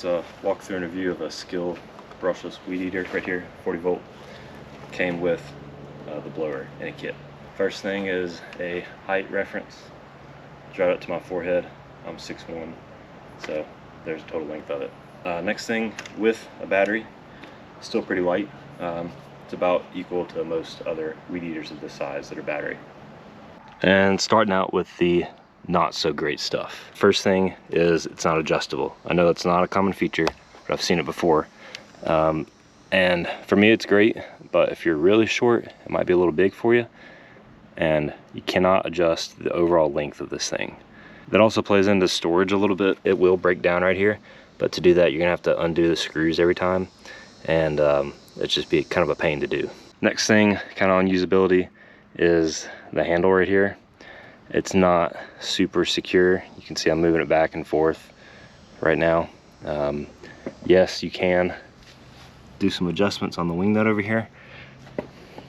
Let's walk through a review of a SKIL brushless weed eater right here, 40 volt. Came with the blower in a kit. First thing is a height reference. Drive it to my forehead. I'm 6'1", so there's a total length of it. Next thing, with a battery, still pretty light. It's about equal to most other weed eaters of this size that are battery. And starting out with the not so great stuff. First thing is it's not adjustable. I know that's not a common feature, but I've seen it before. And for me it's great, but if you're really short, it might be a little big for you, and you cannot adjust the overall length of this thing. That also plays into storage a little bit. It will break down right here, but to do that you're gonna have to undo the screws every time, and it's just be kind of a pain to do. Next thing, kind of on usability, is the handle right here. It's not super secure. You can see I'm moving it back and forth right now. Yes, you can do some adjustments on the wing nut over here.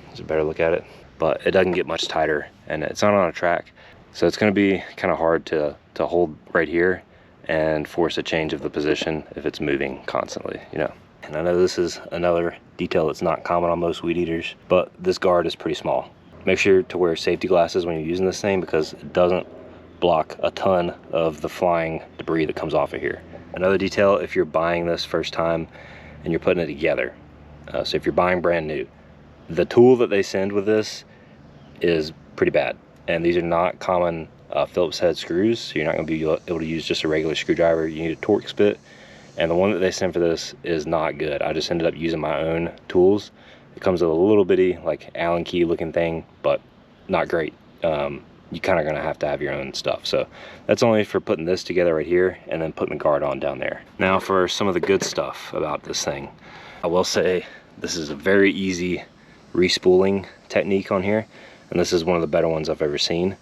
There's a better look at it, but it doesn't get much tighter, and it's not on a track, so it's going to be kind of hard to hold right here and force a change of the position if it's moving constantly, you know. And I know this is another detail that's not common on most weed eaters, but this guard is pretty small. Make sure to wear safety glasses when you're using this thing, because it doesn't block a ton of the flying debris that comes off of here. Another detail, if you're buying this first time and you're putting it together, so if you're buying brand new, the tool that they send with this is pretty bad, and these are not common Phillips head screws, so you're not going to be able to use just a regular screwdriver. You need a Torx bit, and the one that they send for this is not good. I just ended up using my own tools. It comes with a little bitty like Allen key looking thing, but not great. You kind of gonna have to have your own stuff. So that's only for putting this together right here and then putting the guard on down there. Now for some of the good stuff about this thing. I will say this is a very easy respooling technique on here, and this is one of the better ones I've ever seen.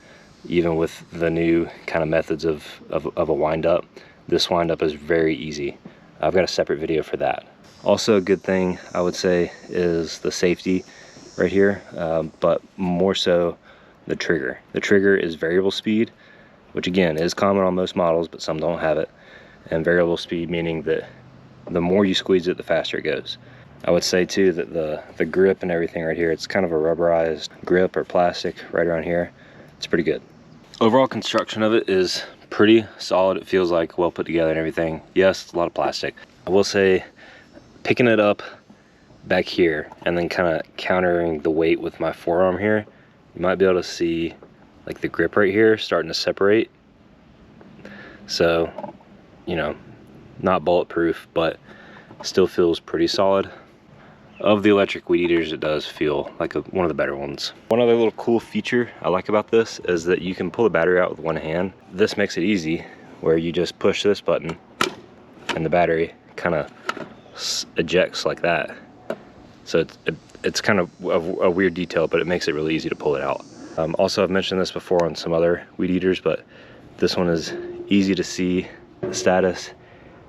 Even with the new kind of methods of a wind up, this wind up is very easy. I've got a separate video for that. Also a good thing I would say is the safety right here, but more so the trigger. The trigger is variable speed, which again is common on most models, but some don't have it. And variable speed meaning that the more you squeeze it, the faster it goes. I would say too that the grip and everything right here, it's kind of a rubberized grip or plastic right around here. It's pretty good. Overall construction of it is pretty solid. It feels like well put together and everything. Yes, it's a lot of plastic. I will say picking it up back here and then kind of countering the weight with my forearm here, you might be able to see like the grip right here starting to separate. So, you know, not bulletproof, but still feels pretty solid. Of the electric weed eaters, it does feel like one of the better ones. One other little cool feature I like about this is that you can pull the battery out with one hand. This makes it easy, where you just push this button and the battery kind of ejects like that. So it's kind of a weird detail, but it makes it really easy to pull it out. Also, I've mentioned this before on some other weed eaters, but this one is easy to see the status.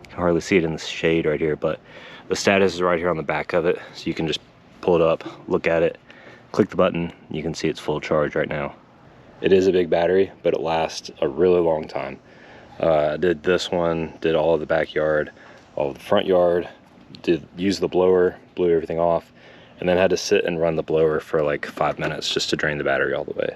You can hardly see it in the shade right here, but the status is right here on the back of it, so you can just pull it up, look at it, click the button, you can see it's full charge right now. It is a big battery, but it lasts a really long time. I did this one, did all of the backyard, all of the front yard, use the blower, blew everything off, and then had to sit and run the blower for like 5 minutes just to drain the battery all the way.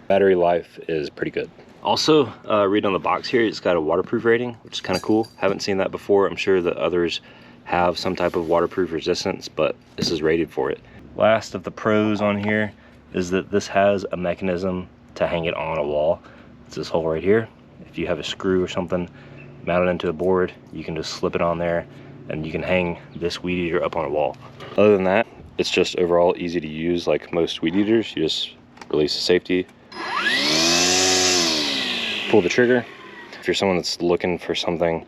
Battery life is pretty good. Also, read on the box here, it's got a waterproof rating, which is kind of cool. Haven't seen that before. I'm sure that others have some type of waterproof resistance, but this is rated for it. Last of the pros on here is that this has a mechanism to hang it on a wall. It's this hole right here. If you have a screw or something mounted into a board, you can just slip it on there and you can hang this weed eater up on a wall. Other than that, it's just overall easy to use like most weed eaters. You just release the safety, pull the trigger. If you're someone that's looking for something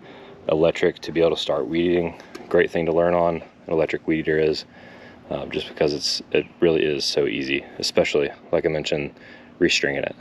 electric to be able to start weed eating, great thing to learn on an electric weed eater is, just because it really is so easy, especially like I mentioned, restringing it.